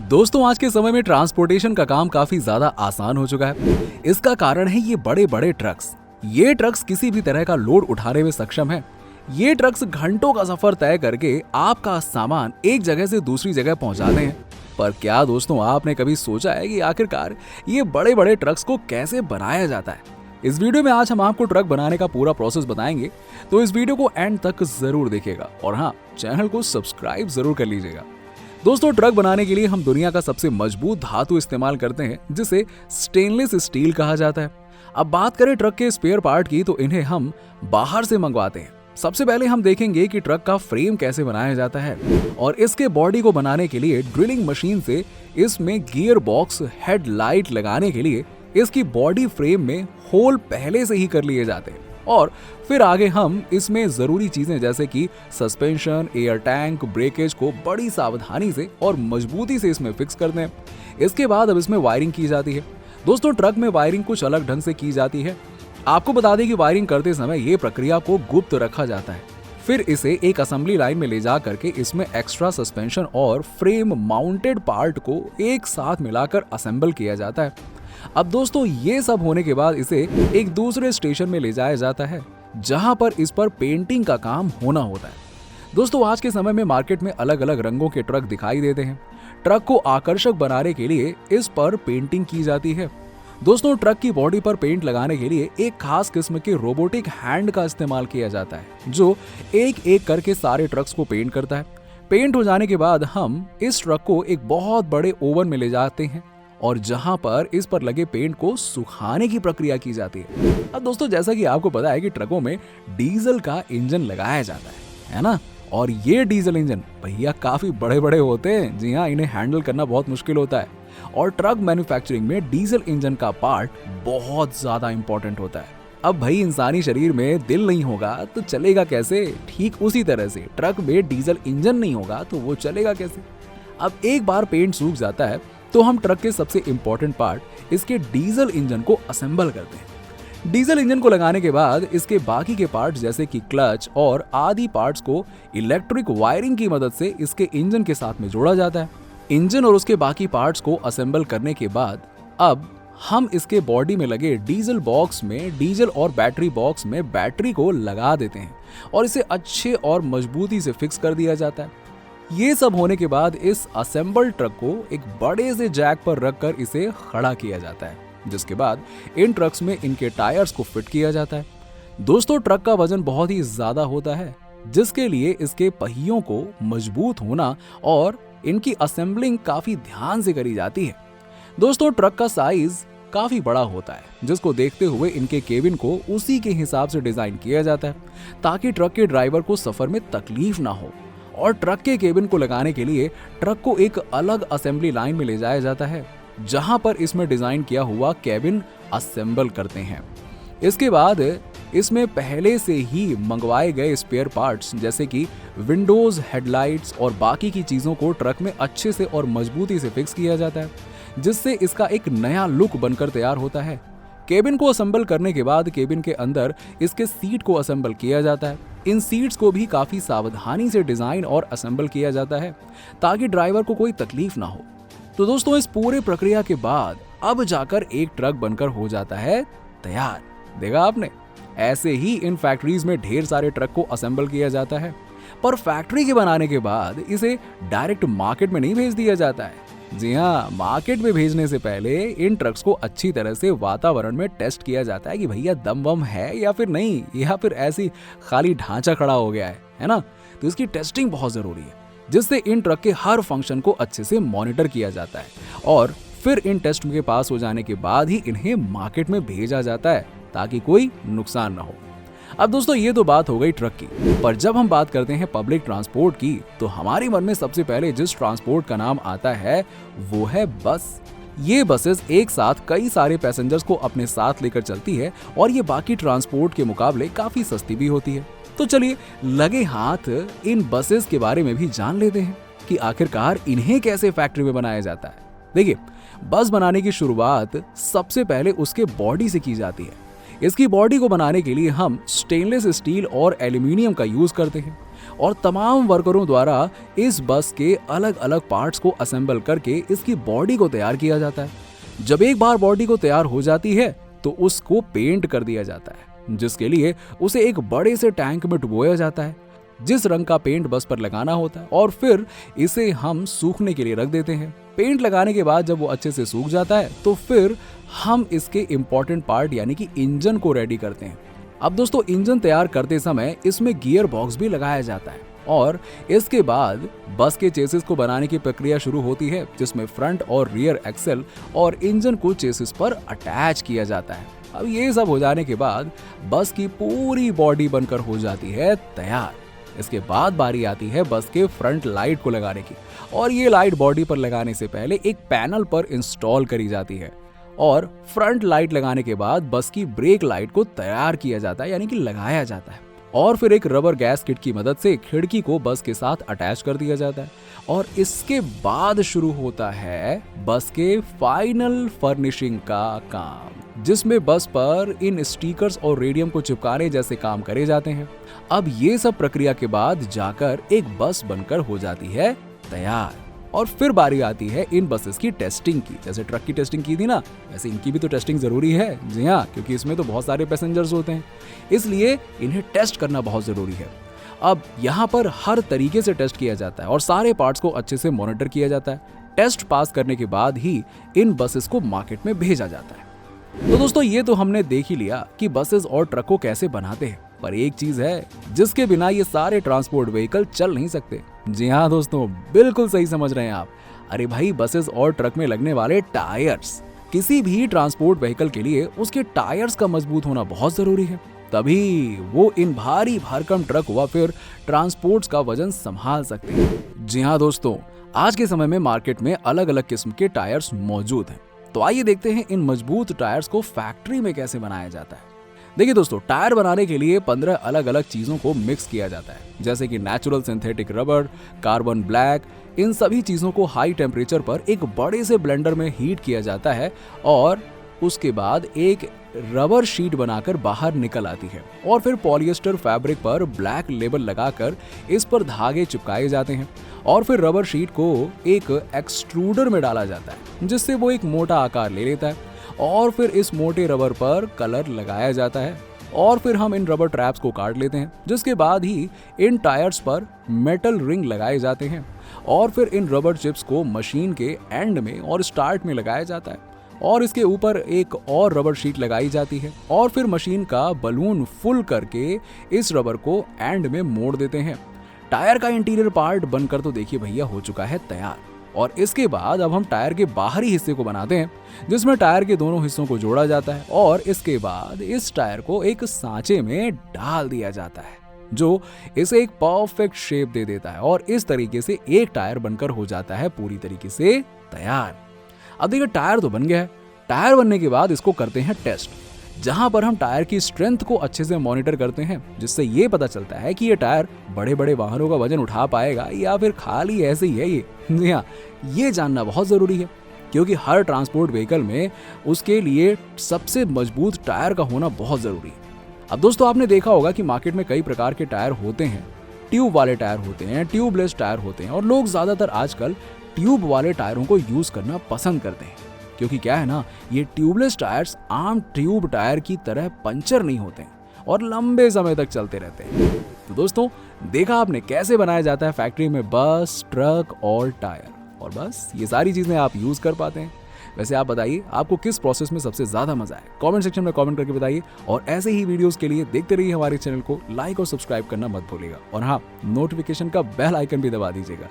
दोस्तों आज के समय में ट्रांसपोर्टेशन का काम काफी ज्यादा आसान हो चुका है। इसका कारण है ये बड़े बड़े ट्रक्स। ये ट्रक्स किसी भी तरह का लोड उठाने में सक्षम है। ये ट्रक्स घंटों का सफर तय करके आपका सामान एक जगह से दूसरी जगह पहुंचाते हैं। पर क्या दोस्तों आपने कभी सोचा है कि आखिरकार ये बड़े बड़े ट्रक्स को कैसे बनाया जाता है? इस वीडियो में आज हम आपको ट्रक बनाने का पूरा प्रोसेस बताएंगे, तो इस वीडियो को एंड तक जरूर देखिएगा और हाँ, चैनल को सब्सक्राइब जरूर कर लीजिएगा। दोस्तों ट्रक बनाने के लिए हम दुनिया का सबसे मजबूत धातु इस्तेमाल करते हैं जिसे स्टेनलेस स्टील कहा जाता है। अब बात करें ट्रक के स्पेयर पार्ट की, तो इन्हें हम बाहर से मंगवाते हैं। सबसे पहले हम देखेंगे कि ट्रक का फ्रेम कैसे बनाया जाता है और इसके बॉडी को बनाने के लिए ड्रिलिंग मशीन से इसमें गियर बॉक्स हेडलाइट लगाने के लिए इसकी बॉडी फ्रेम में होल पहले से ही कर लिए जाते हैं और फिर आगे हम इसमें जरूरी चीजें जैसे कि सस्पेंशन, एयर टैंक, ब्रेकेज को बड़ी सावधानी से और मजबूती से इसमें फिक्स करते हैं। इसके बाद अब इसमें वायरिंग की जाती है। दोस्तों ट्रक में वायरिंग कुछ अलग ढंग से की जाती है। आपको बता दें कि वायरिंग करते समय ये प्रक्रिया को गुप्त रखा जाता है। फिर इसे एक असेंबली लाइन में ले जा करके इसमें एक्स्ट्रा सस्पेंशन और फ्रेम माउंटेड पार्ट को एक साथ मिलाकर असेंबल किया जाता है। अब दोस्तों ये सब होने के बाद इसे एक दूसरे स्टेशन में ले जाया जाता है जहां पर इस पर पेंटिंग का काम होना होता है। दोस्तों आज के समय में मार्केट में अलग अलग रंगों के ट्रक दिखाई देते हैं। ट्रक को आकर्षक बनाने के लिए इस पर पेंटिंग की जाती है। दोस्तों ट्रक की बॉडी पर पेंट लगाने के लिए एक खास किस्म के रोबोटिक हैंड का इस्तेमाल किया जाता है जो एक एक करके सारे ट्रक्स को पेंट करता है। पेंट हो जाने के बाद हम इस ट्रक को एक बहुत बड़े ओवन में ले जाते हैं और जहां पर इस पर लगे पेंट को सुखाने की प्रक्रिया की जाती है। अब दोस्तों जैसा कि आपको पता है कि ट्रकों में डीजल का इंजन लगाया जाता है ना? और ये डीजल इंजन भैया काफी बड़े बड़े होते हैं। जी हाँ, इन्हें हैंडल करना बहुत मुश्किल होता है और ट्रक मैन्युफैक्चरिंग में डीजल इंजन का पार्ट बहुत ज्यादा इंपॉर्टेंट होता है। अब भाई इंसानी शरीर में दिल नहीं होगा तो चलेगा कैसे? ठीक उसी तरह से ट्रक में डीजल इंजन नहीं होगा तो वो चलेगा कैसे? अब एक बार पेंट सूख जाता है तो हम ट्रक के सबसे इंपॉर्टेंट पार्ट इसके डीजल इंजन को असेंबल करते हैं। डीजल इंजन को लगाने के बाद इसके बाकी के पार्ट्स जैसे कि क्लच और आदि पार्ट्स को इलेक्ट्रिक वायरिंग की मदद से इसके इंजन के साथ में जोड़ा जाता है। इंजन और उसके बाकी पार्ट्स को असेंबल करने के बाद अब हम इसके बॉडी में लगे डीजल बॉक्स में डीजल और बैटरी बॉक्स में बैटरी को लगा देते हैं और इसे अच्छे और मजबूती से फिक्स कर दिया जाता है। ये सब होने के बाद इस असेंबल्ड ट्रक को एक बड़े से जैक पर रखकर इसे खड़ा किया जाता है, जिसके बाद इन ट्रक्स में इनके टायर्स को फिट किया जाता है। दोस्तों ट्रक का वजन बहुत ही ज्यादा होता है जिसके लिए इसके पहियों को मजबूत होना और इनकी असेंबलिंग काफी ध्यान से करी जाती है। दोस्तों ट्रक का साइज काफी बड़ा होता है जिसको देखते हुए इनके केबिन को उसी के हिसाब से डिजाइन किया जाता है ताकि ट्रक के ड्राइवर को सफर में तकलीफ ना हो। और ट्रक के केबिन को लगाने के लिए ट्रक को एक अलग असेंबली लाइन में ले जाया जाता है जहां पर इसमें डिजाइन किया हुआ केबिन असेंबल करते हैं। इसके बाद इसमें पहले से ही मंगवाए गए स्पेयर पार्ट्स जैसे कि विंडोज, हेडलाइट्स और बाकी की चीजों को ट्रक में अच्छे से और मजबूती से फिक्स किया जाता है जिससे इसका एक नया लुक बनकर तैयार होता है। केबिन को असेंबल करने के बाद केबिन के अंदर इसके सीट को असेंबल किया जाता है। इन सीट्स को भी काफी सावधानी से डिजाइन और असेंबल किया जाता है ताकि ड्राइवर को कोई तकलीफ ना हो। तो दोस्तों इस पूरे प्रक्रिया के बाद अब जाकर एक ट्रक बनकर हो जाता है तैयार। देखा आपने, ऐसे ही इन फैक्ट्रीज में ढेर सारे ट्रक को असेंबल किया जाता है, पर फैक्ट्री के बनाने के बाद इसे डायरेक्ट मार्केट में नहीं भेज दिया जाता है। जी हाँ, मार्केट में भेजने से पहले इन ट्रक्स को अच्छी तरह से वातावरण में टेस्ट किया जाता है कि भैया दम वम है या फिर नहीं, या फिर ऐसी खाली ढांचा खड़ा हो गया है ना? तो इसकी टेस्टिंग बहुत जरूरी है जिससे इन ट्रक के हर फंक्शन को अच्छे से मॉनिटर किया जाता है और फिर इन टेस्ट के पास हो जाने के बाद ही इन्हें मार्केट में भेजा जाता है ताकि कोई नुकसान ना हो। अब दोस्तों ये तो बात हो गई ट्रक की, पर जब हम बात करते हैं पब्लिक ट्रांसपोर्ट की तो हमारे मन में सबसे पहले जिस ट्रांसपोर्ट का नाम आता है वो है बस। ये बसेस एक साथ कई सारे पैसेंजर्स को अपने साथ लेकर चलती है और ये बाकी ट्रांसपोर्ट के मुकाबले काफी सस्ती भी होती है। तो चलिए लगे हाथ इन बसेस के बारे में भी जान लेते हैं कि आखिरकार इन्हें कैसे फैक्ट्री में बनाया जाता है। देखिए, बस बनाने की शुरुआत सबसे पहले उसके बॉडी से की जाती है। इसकी बॉडी को बनाने के लिए हम स्टेनलेस स्टील और एल्यूमिनियम का यूज करते हैं और तमाम वर्करों द्वारा इस बस के अलग अलग पार्ट्स को असेंबल करके इसकी बॉडी को तैयार किया जाता है। जब एक बार बॉडी को तैयार हो जाती है तो उसको पेंट कर दिया जाता है, जिसके लिए उसे एक बड़े से टैंक में डुबोया जाता है, जिस रंग का पेंट बस पर लगाना होता है, और फिर इसे हम सूखने के लिए रख देते हैं। पेंट लगाने के बाद जब वो अच्छे से सूख जाता है तो फिर हम इसके इम्पोर्टेंट पार्ट यानी कि इंजन को रेडी करते हैं। अब दोस्तों, इंजन तैयार करते समय इसमें गियर बॉक्स भी लगाया जाता है और इसके बाद बस के चेसिस को बनाने की प्रक्रिया शुरू होती है, जिसमें फ्रंट और रियर एक्सेल और इंजन को चेसिस पर अटैच किया जाता है। अब ये सब हो जाने के बाद बस की पूरी बॉडी बनकर हो जाती है तैयार। इसके बाद बारी आती है बस के फ्रंट लाइट को लगाने की, और ये लाइट बॉडी पर लगाने से पहले एक पैनल पर इंस्टॉल करी जाती है और फ्रंट लाइट लगाने के बाद बस की ब्रेक लाइट को तैयार किया जाता है यानी कि लगाया जाता है, और फिर एक रबर गैस किट की मदद से खिड़की को बस के साथ अटैच कर दिया जाता है। और इसके बाद शुरू होता है बस के फाइनल फर्निशिंग का काम, जिसमें बस पर इन स्टिकर्स और रेडियम को चिपकाने जैसे काम करे जाते हैं। अब ये सब प्रक्रिया के बाद जाकर एक बस बनकर हो जाती है तैयार, और फिर बारी आती है इन बसेस की टेस्टिंग की। जैसे ट्रक की टेस्टिंग की थी ना, वैसे इनकी भी तो टेस्टिंग जरूरी है। जी हाँ, क्योंकि इसमें तो बहुत सारे पैसेंजर्स होते हैं, इसलिए इन्हें टेस्ट करना बहुत जरूरी है। अब यहाँ पर हर तरीके से टेस्ट किया जाता है और सारे पार्ट्स को अच्छे से मॉनिटर किया जाता है। टेस्ट पास करने के बाद ही इन बसेस को मार्केट में भेजा जाता है। तो दोस्तों, ये तो हमने देख ही लिया कि बसेस और ट्रक को कैसे बनाते हैं, पर एक चीज है जिसके बिना ये सारे ट्रांसपोर्ट व्हीकल चल नहीं सकते। जी हाँ दोस्तों, बिल्कुल सही समझ रहे हैं आप। अरे भाई, बसेस और ट्रक में लगने वाले टायर्स। किसी भी ट्रांसपोर्ट व्हीकल के लिए उसके टायर्स का मजबूत होना बहुत जरूरी है, तभी वो इन भारी भरकम ट्रक व फिर ट्रांसपोर्ट्स का वजन संभाल सकते हैं। जी हाँ दोस्तों, आज के समय में मार्केट में अलग अलग किस्म के टायर्स मौजूद हैं। तो आइए देखते हैं इन मजबूत टायर्स को फैक्ट्री में कैसे बनाया जाता है। देखिए दोस्तों, टायर बनाने के लिए 15 अलग अलग चीजों को मिक्स किया जाता है, जैसे कि natural synthetic rubber, carbon black. इन सभी चीजों को हाई टेम्परेचर पर एक बड़े से ब्लेंडर में हीट किया जाता है और उसके बाद एक रबर शीट बनाकर बाहर निकल आती है, और फिर पॉलिएस्टर फैब्रिक पर ब्लैक लेबल लगाकर इस पर धागे चिपकाए जाते हैं, और फिर रबर शीट को एक एक्सट्रूडर में डाला जाता है, जिससे वो एक मोटा आकार ले लेता है, और फिर इस मोटे रबर पर कलर लगाया जाता है, और फिर हम इन रबर ट्रैप्स को काट लेते हैं, जिसके बाद ही इन टायर्स पर मेटल रिंग लगाए जाते हैं, और फिर इन रबर चिप्स को मशीन के एंड में और स्टार्ट में लगाया जाता है, और इसके ऊपर एक और रबर शीट लगाई जाती है, और फिर मशीन का बलून फुल करके इस रबर को एंड में मोड़ देते हैं। टायर का इंटीरियर पार्ट बनकर तो देखिए भैया हो चुका है तैयार, और इसके बाद अब हम टायर के बाहरी हिस्से को बनाते हैं, जिसमें टायर के दोनों हिस्सों को जोड़ा जाता है, और इसके बाद इस टायर को एक सांचे में डाल दिया जाता है, जो इसे एक परफेक्ट शेप दे देता है, और इस तरीके से एक टायर बनकर हो जाता है पूरी तरीके से तैयार। अब देखिए, टायर तो बन गया है। टायर बनने के बाद इसको करते हैं टेस्ट, जहां पर हम टायर की स्ट्रेंथ को अच्छे से मॉनिटर करते हैं, जिससे ये पता चलता है कि ये टायर बड़े बड़े वाहनों का वजन उठा पाएगा या फिर खाली ऐसे ही है ये। जी हाँ, ये जानना बहुत जरूरी है, क्योंकि हर ट्रांसपोर्ट व्हीकल में उसके लिए सबसे मजबूत टायर का होना बहुत जरूरी है। अब दोस्तों, आपने देखा होगा कि मार्केट में कई प्रकार के टायर होते हैं। ट्यूब वाले टायर होते हैं, ट्यूबलेस टायर होते हैं, और लोग ज्यादातर आजकल ट्यूब वाले टायरों को यूज करना पसंद करते हैं, क्योंकि क्या है ना, ये ट्यूबलेस टायर्स आम ट्यूब टायर की तरह पंचर नहीं होते हैं और लंबे समय तक चलते रहते हैं। तो दोस्तों, देखा आपने कैसे बनाया जाता है फैक्ट्री में बस, ट्रक और टायर, और बस ये सारी चीजें आप यूज कर पाते हैं। वैसे आप बताइए, आपको किस प्रोसेस में सबसे ज्यादा मजा आया? कमेंट सेक्शन में कमेंट करके बताइए, और ऐसे ही वीडियोस के लिए देखते रहिए हमारे चैनल को। लाइक और सब्सक्राइब करना मत भूलिएगा, और हाँ, नोटिफिकेशन का बेल आइकन भी दबा दीजिएगा।